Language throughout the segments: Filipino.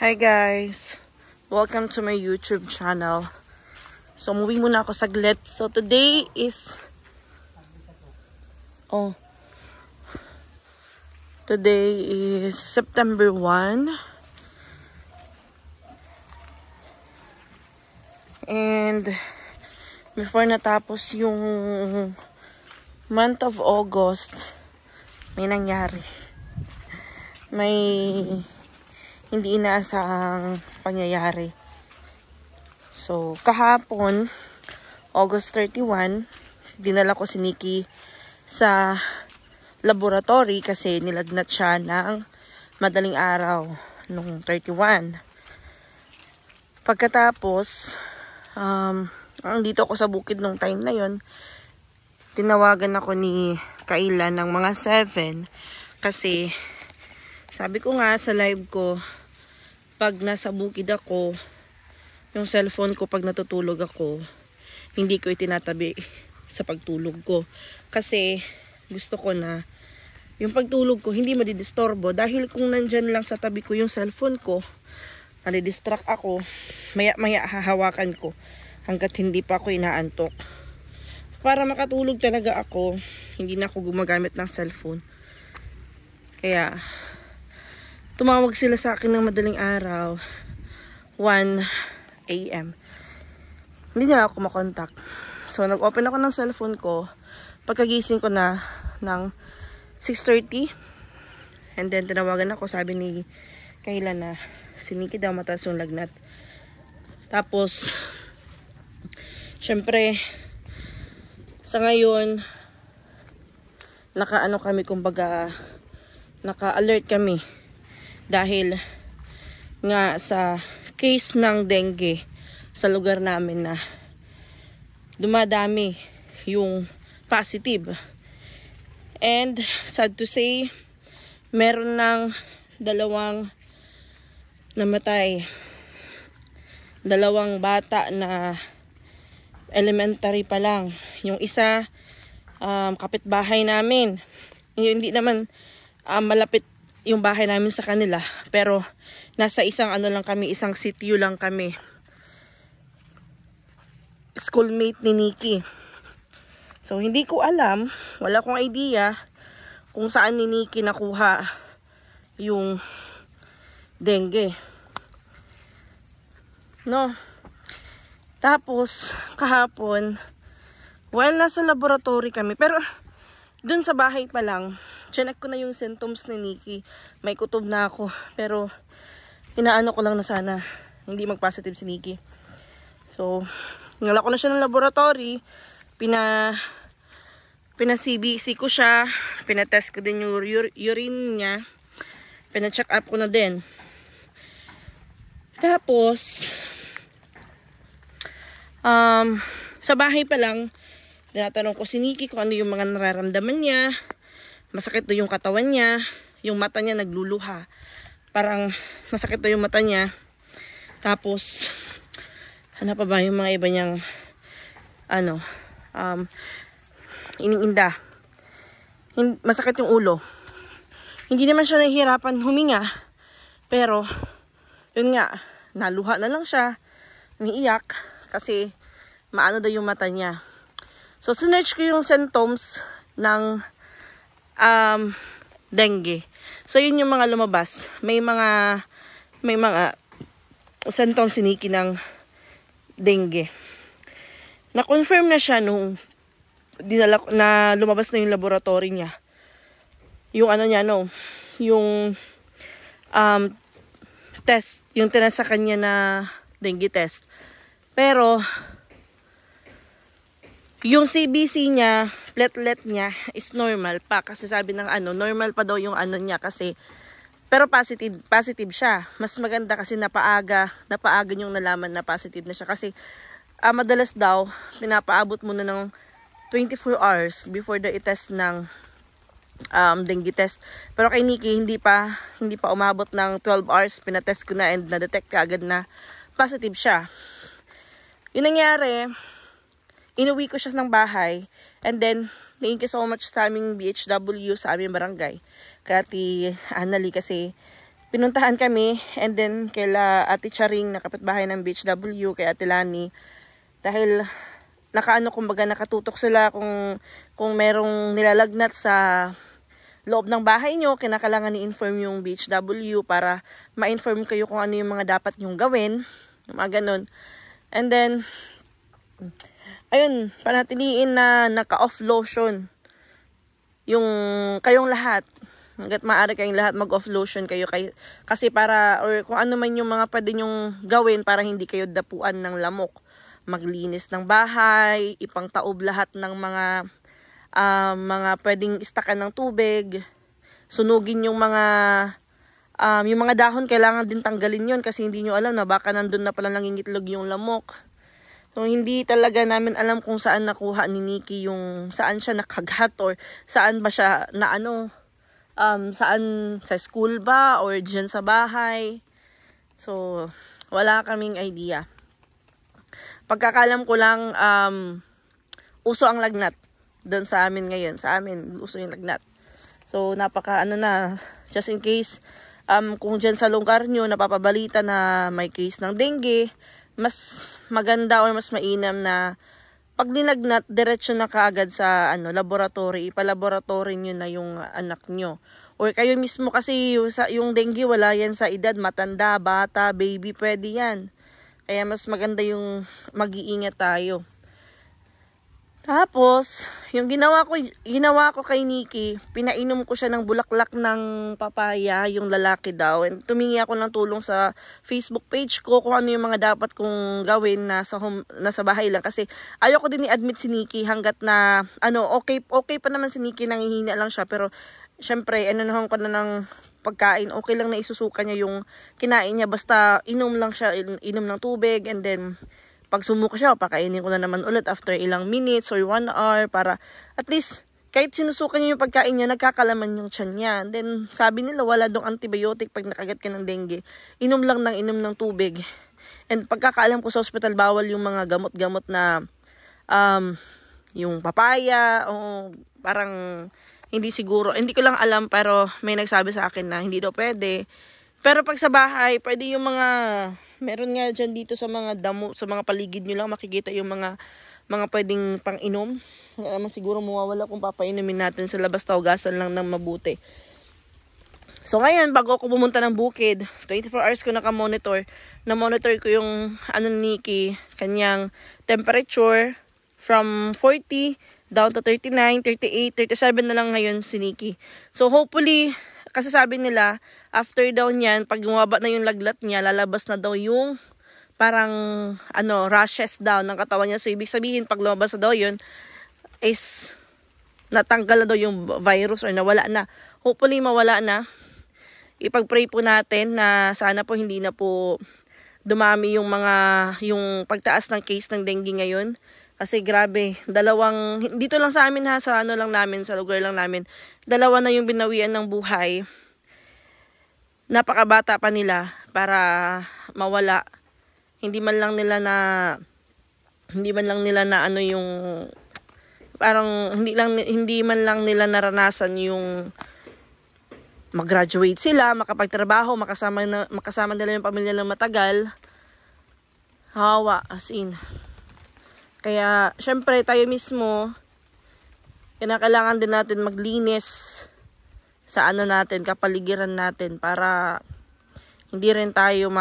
Hi guys! Welcome to my YouTube channel. So, umuwi muna ako saglit. So, today is... Today is September 1. And before natapos yung month of August, may nangyari. May hindi inaasahang pangyayari. So, kahapon, August 31, dinala ko si Nikki sa laboratory kasi nilagnat siya ng madaling araw nung 31. Pagkatapos, dito ako sa bukid nung time na yon, tinawagan ako ni Kayla ng mga 7 kasi sabi ko nga sa live ko, pag nasa bukid ako, yung cellphone ko pag natutulog ako, hindi ko itinatabi sa pagtulog ko. Kasi gusto ko na yung pagtulog ko hindi madidisturbo. Dahil kung nandyan lang sa tabi ko yung cellphone ko, nadidistract ako, maya-maya hahawakan ko hanggat hindi pa ako inaantok. Para makatulog talaga ako, hindi na ako gumagamit ng cellphone. Kaya tumawag sila sa akin ng madaling araw, 1 AM. Hindi niya ako makontak. So, nag-open ako ng cellphone ko. Pagkagising ko na ng 6:30. And then, tinawagan ako. Sabi ni Kayla na si Nikki daw mataas yung lagnat. Tapos, syempre, sa ngayon, naka-ano kami, kumbaga, naka-alert kami. Dahil nga sa case ng dengue sa lugar namin na dumadami yung positive. And sad to say, meron ng 2 namatay. 2 bata na elementary pa lang. Yung isa, kapitbahay namin. Hindi naman malapit yung bahay namin sa kanila, pero nasa isang isang sitio lang kami. Schoolmate ni Nikki. So hindi ko alam, wala akong idea kung saan ni Nikki nakuha yung dengue. No. Tapos kahapon, while nasa laboratory kami, pero dun sa bahay pa lang, chinek ko na yung symptoms ni Nikki. May kutob na ako. Pero, inaano ko lang na sana hindi mag-positive si Nikki. So, nala ko na siya ng laboratory. Pina-CBC ko siya. Pinatest ko din yung urine niya. Pina-check up ko na din. Tapos, sa bahay pa lang, tinatanong ko si Nikki kung ano yung mga nararamdaman niya. Masakit daw yung katawan niya. Yung mata niya nagluluha. Parang masakit daw yung mata niya. Tapos, ano pa ba yung mga iba niyang iniinda. Masakit yung ulo. Hindi naman siya nahihirapan huminga. Pero, yun nga, naluha na lang siya. Umiiyak. Kasi, maano daw yung mata niya. So, sinearch ko yung symptoms ng dengue. So, yun yung mga lumabas. May mga symptoms si Nikki ng dengue. Na-confirm na siya nung na lumabas na yung laboratory niya. Yung yung test, yung tinasa kanya na dengue test. Pero, yung CBC niya, platelet niya is normal pa kasi sabi ng normal pa daw yung niya kasi pero positive siya. Mas maganda kasi napaaga yung nalaman na positive na siya kasi madalas daw pinapaabot muna ng 24 hours before the test ng dengue test. Pero kay Nikki hindi pa umabot ng 12 hours, pinatest ko na and na-detect kaagad na positive siya. Yung nangyari, inuwi ko siya ng bahay. And then, thank you so much sa aming BHW, sa aming barangay. Kaya Annalie kasi pinuntahan kami, and then kaila Ate Charing na kapitbahay ng BHW, kay Ate Lani, dahil kumbaga nakatutok sila kung merong nilalagnat sa loob ng bahay nyo, kinakailangan ni-inform yung BHW para ma-inform kayo kung ano yung mga dapat nyong gawin, yung mga ganun. And then ayun, panatiliin na naka-off lotion yung kayong lahat. Hanggat maaari kayong lahat mag-off lotion kayo, kasi para, or kung ano man yung mga pwede nyong gawin para hindi kayo dapuan ng lamok. Maglinis ng bahay, ipangtaob lahat ng mga pwedeng istakan ng tubig, sunugin yung mga dahon, kailangan din tanggalin yun kasi hindi nyo alam na baka nandun na pala nangingitlog yung lamok. So hindi talaga namin alam kung saan nakuha ni Nikki yung saan siya nakagat, or saan ba siya na saan, sa school ba or diyan sa bahay. So wala kaming idea. Pagkakalam ko lang, uso ang lagnat doon sa amin ngayon. Sa amin, uso yung lagnat. So, just in case, kung dyan sa lugar nyo, napapabalita na may case ng dengue, mas maganda or mas mainam na pag dinagnat, diretso na kaagad sa laboratory. Ipalaboratory nyo na yung anak nyo. Or kayo mismo, kasi yung dengue, wala yan sa edad, matanda, bata, baby, pwede yan. Kaya mas maganda yung mag-iingat tayo. Tapos, yung ginawa ko kay Nikki, pinainom ko siya ng bulaklak ng papaya, yung lalaki daw. And tumingi ako ng tulong sa Facebook page ko kung ano yung mga dapat kong gawin na sa bahay lang. Kasi ayoko din i-admit si Nikki hanggat na, okay pa naman si Nikki, nangihina lang siya. Pero, syempre, nahan ko na ng pagkain, okay lang na isusuka niya yung kinain niya, basta inom lang siya, inom ng tubig, and then pag sumuko siya, pakainin ko na naman ulit after ilang minutes or 1 hour, para at least kahit sinusuka niya yung pagkain niya, nagkakalaman yung tiyan niya. And then sabi nila wala dong antibiotic pag nakagat ka ng dengue, inom lang ng tubig. And pagkakaalam ko sa hospital, bawal yung mga gamot-gamot na yung papaya, o parang hindi siguro, hindi ko lang alam, pero may nagsabi sa akin na hindi daw pwede. Pero pag sa bahay, pwede yung meron nga dyan dito sa mga damo, sa mga paligid nyo lang, makikita yung mga pwedeng pang-inom. Naman siguro mawawala kung papainumin natin sa labas, taugasan lang ng mabuti. So ngayon, bago ako pumunta ng bukid, 24 hours ko naka-monitor. Na-monitor ko yung Nikki, kanyang temperature from 40 down to 39, 38, 37 na lang ngayon si Nikki. So hopefully, kasi sabi nila, after daw niyan, pag bumaba na yung laglat niya, lalabas na daw yung parang rashes daw ng katawan niya. So ibig sabihin, pag lumabas na daw yun, is natanggal na daw yung virus or nawala na. Hopefully mawala na. Ipag-pray po natin na sana po hindi na po dumami yung pagtaas ng case ng dengue ngayon. Kasi grabe, dito lang sa amin sa sa lugar lang namin, 2 na yung binawian ng buhay. Napakabata pa nila para mawala. Hindi man lang nila na yung parang hindi man lang nila naranasan yung mag-graduate sila, makapagtrabaho, makasama nila yung pamilya ng matagal. Hawa, as in. Kaya, syempre, tayo mismo, kinakailangan din natin maglinis sa natin, kapaligiran natin, para hindi rin tayo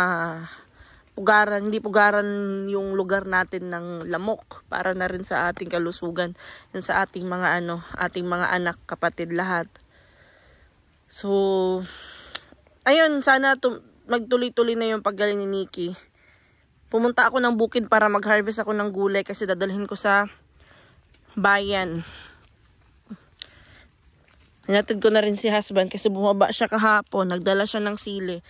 hindi pugaran yung lugar natin ng lamok, para na rin sa ating kalusugan, and sa ating mga anak, kapatid, lahat. So, ayun, sana magtuloy-tuloy na yung paggaling ni Nikki. Pumunta ako ng bukid para mag-harvest ako ng gulay kasi dadalhin ko sa bayan. Hinatid ko na rin si husband kasi bumaba siya kahapon, nagdala siya ng sili.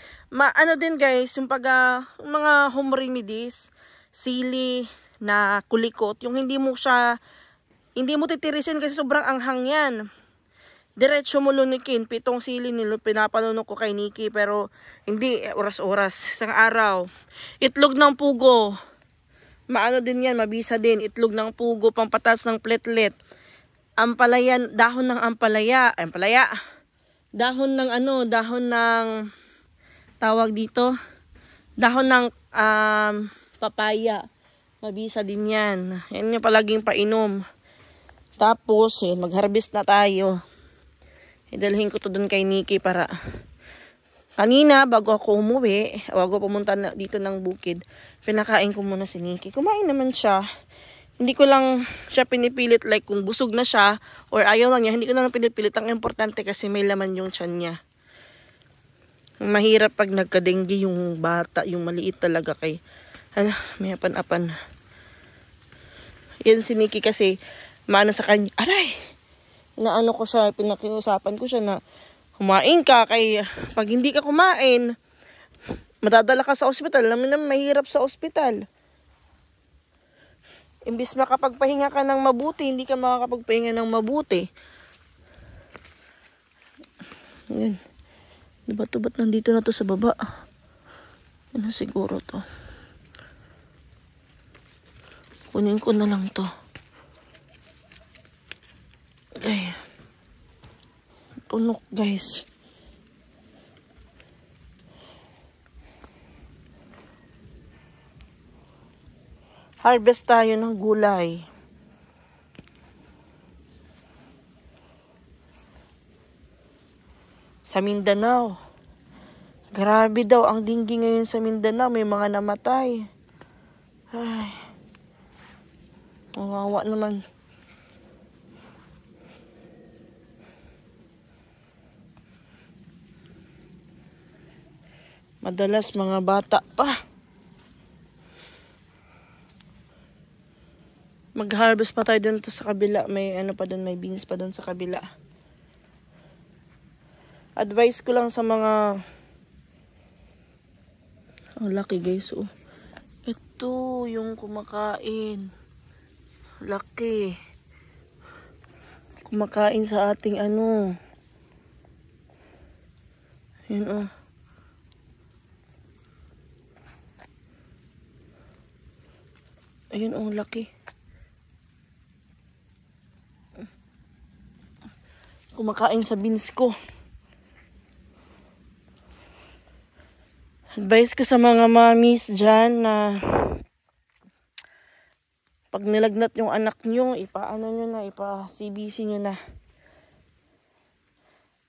Din guys, yung mga home remedies, sili na kulikot, yung hindi mo titirisin kasi sobrang anghang yan. Diretso mo lunikin, 7 sili pinapalunok ko kay Nikki, pero hindi oras-oras, isang araw. Itlog ng pugo, din yan, mabisa din. Itlog ng pugo, pampatas ng platelet. Ampalayan, dahon ng ampalaya. Dahon ng tawag dito, dahon ng papaya. Mabisa din yan. Yan yung palaging painom. Tapos, yun, mag-harvest na tayo. Idalhin ko to dun kay Nikki para kanina, bago ako umuwi, bago pumunta na dito ng bukid, pinakain ko muna si Nikki. Kumain naman siya. Hindi ko lang siya pinipilit, like kung busog na siya or ayaw lang niya, hindi ko na lang pinipilit. Ang importante kasi may laman yung tiyan niya. Mahirap pag nagka-dengue yung bata, yung maliit talaga kay, may apan-apan. Yan si Nikki kasi, maano sa kanya, aray! Inaano ko siya, pinakiusapan ko siya na, kumain ka, kay pag hindi ka kumain, madadala ka sa ospital. Alam mo naman, mahirap sa ospital. Imbis makapagpahinga ka ng mabuti, hindi ka makakapagpahinga ng mabuti. Ayan. Diba to, ba't nandito na to sa baba? Ano siguro to? Kunin ko na lang to. Okay. Tunok guys. Harvest tayo ng gulay. Sa Mindanao. Grabe daw ang dengue ngayon sa Mindanao. May mga namatay. Ay. Mawawa naman. Madalas mga bata pa. Mag-harvest pa tayo dun sa kabila. May ano pa dun, may beans pa dun sa kabila. Advice ko lang sa mga... Ang laki guys, oh. Ito yung kumakain. Laki. Kumakain sa ating ano. Yan, oh. Ayun, oh, laki. Kumakain sa beans ko. Advice ko sa mga mommies dyan na pag nilagnat yung anak nyo, ipaano nyo na, ipa-CBC nyo na.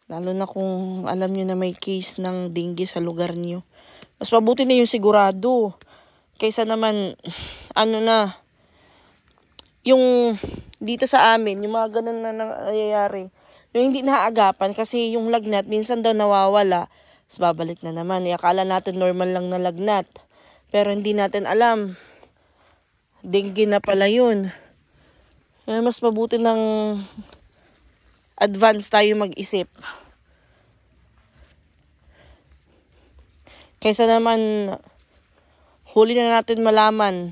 Lalo na kung alam nyo na may case ng dengue sa lugar nyo. Mas mabuti na yung sigurado. Kaysa naman, ano na, yung dito sa amin, yung mga ganun na nangyayari. Yung hindi naaagapan kasi yung lagnat, minsan daw nawawala. Tapos babalik na naman. Akala natin normal lang na lagnat. Pero hindi natin alam. Dengue na pala yun. Kaya mas mabuti ng advance tayo mag-isip. Kaysa naman huli na natin malaman.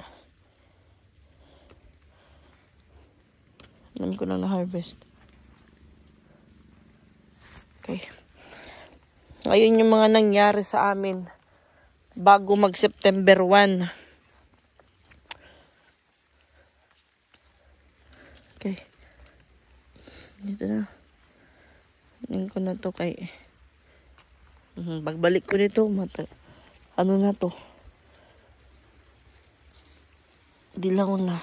Alam ko lang na-harvest. Okay. Ngayon yung mga nangyari sa amin bago mag-September 1. Okay. Dito na. Tingnan ko na to kay... Pagbalik ko nito, ano na to? Dilaw na.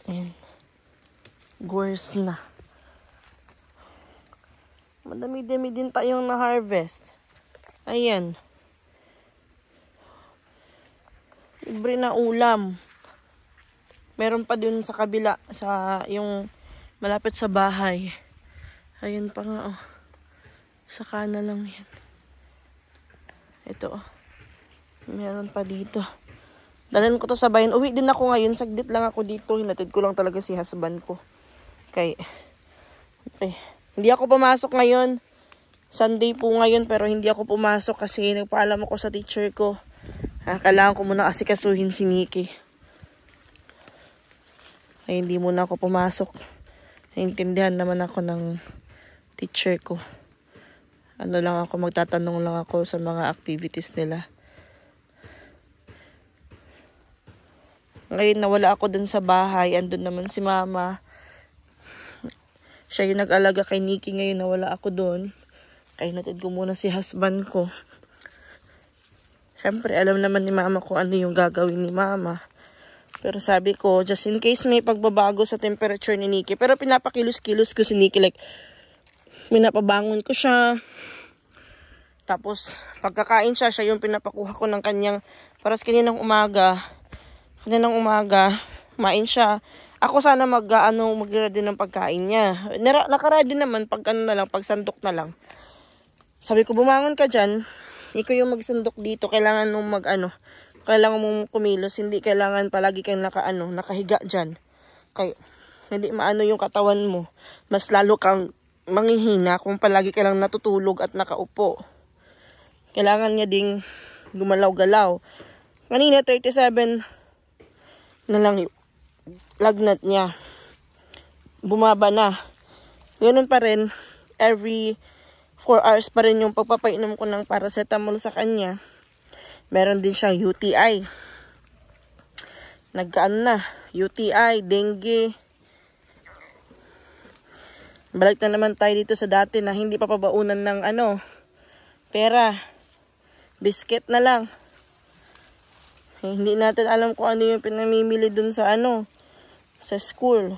Ayan. Gores na. Madami-dami din tayong na-harvest. Ayan. Libre na ulam. Meron pa dun sa kabila, sa yung malapit sa bahay. Ayan pa nga, oh. Saka na lang yan. Ito, oh. Meron pa dito. Dalhin ko to sa bayan. Uwi din ako ngayon. Saglit lang ako dito. Hinatid ko lang talaga si husband ko. Okay. Hindi ako pumasok ngayon. Sunday po ngayon pero hindi ako pumasok kasi nagpaalam ako sa teacher ko. Kailangan ko muna asikasuhin si Nikki. Ay hindi muna ako pumasok. Naintindihan naman ako ng teacher ko. Ano lang ako, magtatanong lang ako sa mga activities nila. Ngayon nawala ako dun sa bahay. Andun naman si mama. Siya yung nag-alaga kay Nikki ngayon, nawala ako doon. Kaya natid ko muna si husband ko. Siyempre, alam naman ni mama kung ano yung gagawin ni mama. Pero sabi ko, just in case may pagbabago sa temperature ni Nikki. Pero pinapakilos-kilos ko si Nikki. Like, pinapabangon ko siya. Tapos, pagkakain siya, siya yung pinapakuha ko ng kanyang, paras kaninang umaga, kumain siya. Ako sana mag-ready ng pagkain niya. Nakaready naman pag pag sandok na lang. Sabi ko, bumangon ka dyan. Ikaw yung magsandok dito. Kailangan mong kailangan mong kumilos. Hindi kailangan palagi kang nakahiga dyan. Kaya, hindi maano yung katawan mo. Mas lalo kang manghihina kung palagi ka lang natutulog at nakaupo. Kailangan niya ding gumalaw-galaw. Kanina, 37 na lang yung lagnat niya. Bumaba na. Ganun pa rin, every 4 hours pa rin yung pagpapainom ko ng paracetamol sa kanya. Meron din siyang UTI. UTI, dengue. Balik na naman tayo dito sa dati na hindi pa pabaunan ng pera. Biscuit na lang. Hindi natin alam kung ano yung pinamimili dun sa sa school.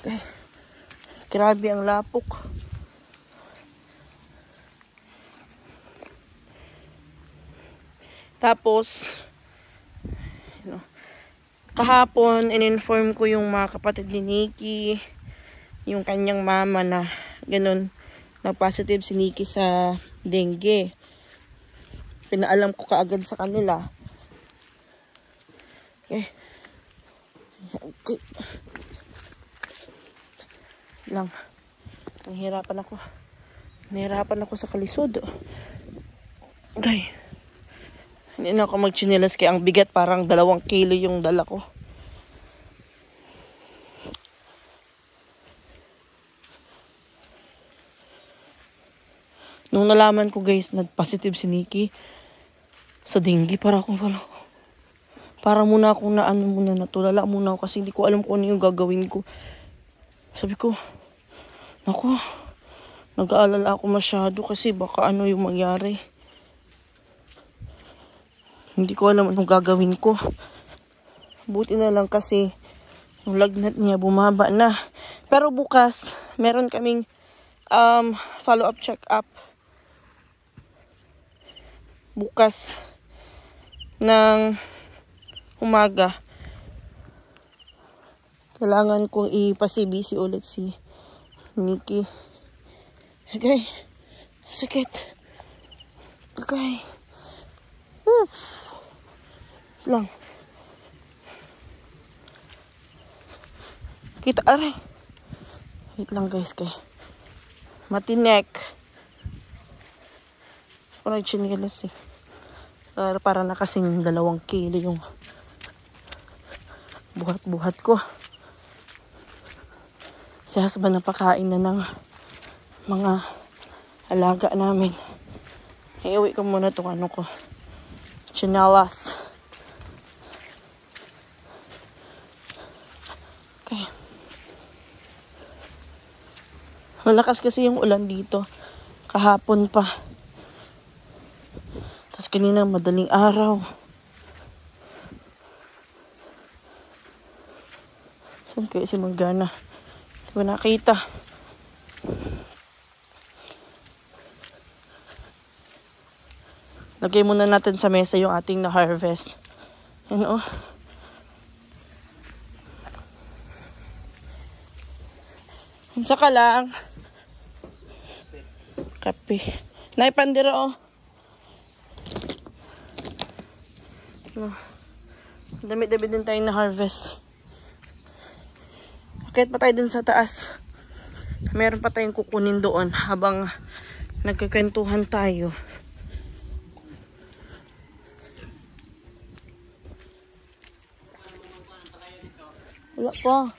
Okay. Grabe ang lapok. Tapos, kahapon, in-inform ko yung mga kapatid ni Nikki, yung kanyang mama na ganun, nag-positive si Nikki sa dengue. Pinaalam ko kaagad sa kanila. Okay. Lang. Nahihirapan ako sa kalisod. Okay. Hindi na ako magchinelas kaya ang bigat parang 2 kilo yung dala ko. Nung nalaman ko guys, nag-positive si Nikki sa dengue, parang muna akong natulala muna ako kasi hindi ko alam kung ano yung gagawin ko. Sabi ko, naku, nag-aalala ako masyado kasi baka yung mangyari. Hindi ko alam anong gagawin ko. Buti na lang kasi yung lagnat niya bumaba na. Pero bukas, meron kaming follow-up check-up. Bukas ng umaga. Kailangan kong ipa-CBC ulit si Nikki. Okay. Sakit. Okay. Lang. Kita, aray. Wait lang guys, kay matinek. Ako nag-chinilas eh. Para nakasing 2 kilo yung buhat-buhat ko. Si husband napakain na ng mga alaga namin. Iuwi ko muna itong ko. Chinalas. Okay. Malakas kasi yung ulan dito. Kahapon pa. Tapos kanina madaling araw. Saan kaya si Morgana? Hindi ko nakita. Lagay muna natin sa mesa yung ating na-harvest. Yan oh. Unsa ka lang? Kape. Naipandira oh. Dami-dami din tayo na-harvest. Kahit pa tayo dun sa taas. Meron pa tayong kukunin doon habang nagkakwentuhan tayo. Wala pa.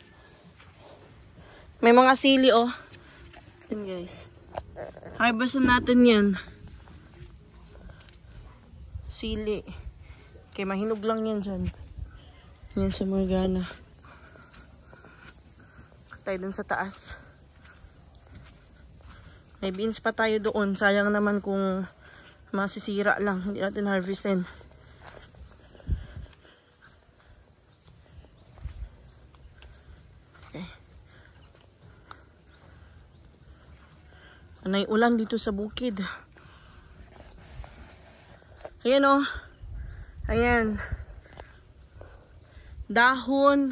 May mga sili oh. Yan guys. Harvestan natin yan. Sili. Okay, mahinog lang yan dyan. Yan sa Morgana. Tayo dun sa taas. May beans pa tayo doon. Sayang naman kung masisira lang. Hindi natin harvestin. Okay. Anay ulan dito sa bukid. Ayan o. Ayan. Dahon.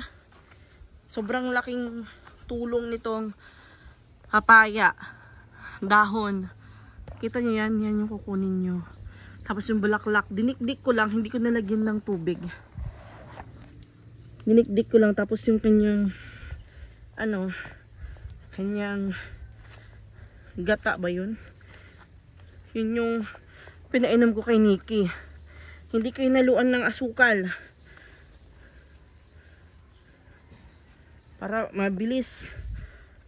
Sobrang laking tulong nitong papaya. Dahon. Kita nyo yan? Yan yung kukunin nyo. Tapos yung bulaklak. Dinikdik ko lang. Hindi ko nalagyan ng tubig. Dinikdik ko lang. Tapos yung kanyang kanyang gata ba yun? Yun yung pinainom ko kay Nikki. Hindi kayo naluan ng asukal. Para mabilis.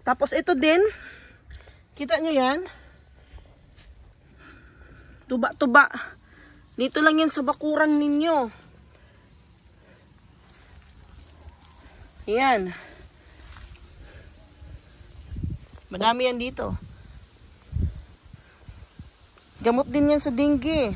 Tapos ito din. Kita nyo yan? Tuba-tuba. Dito lang yan sa bakuran ninyo. Yan. Madami yan dito. Gamot din yan sa dengue.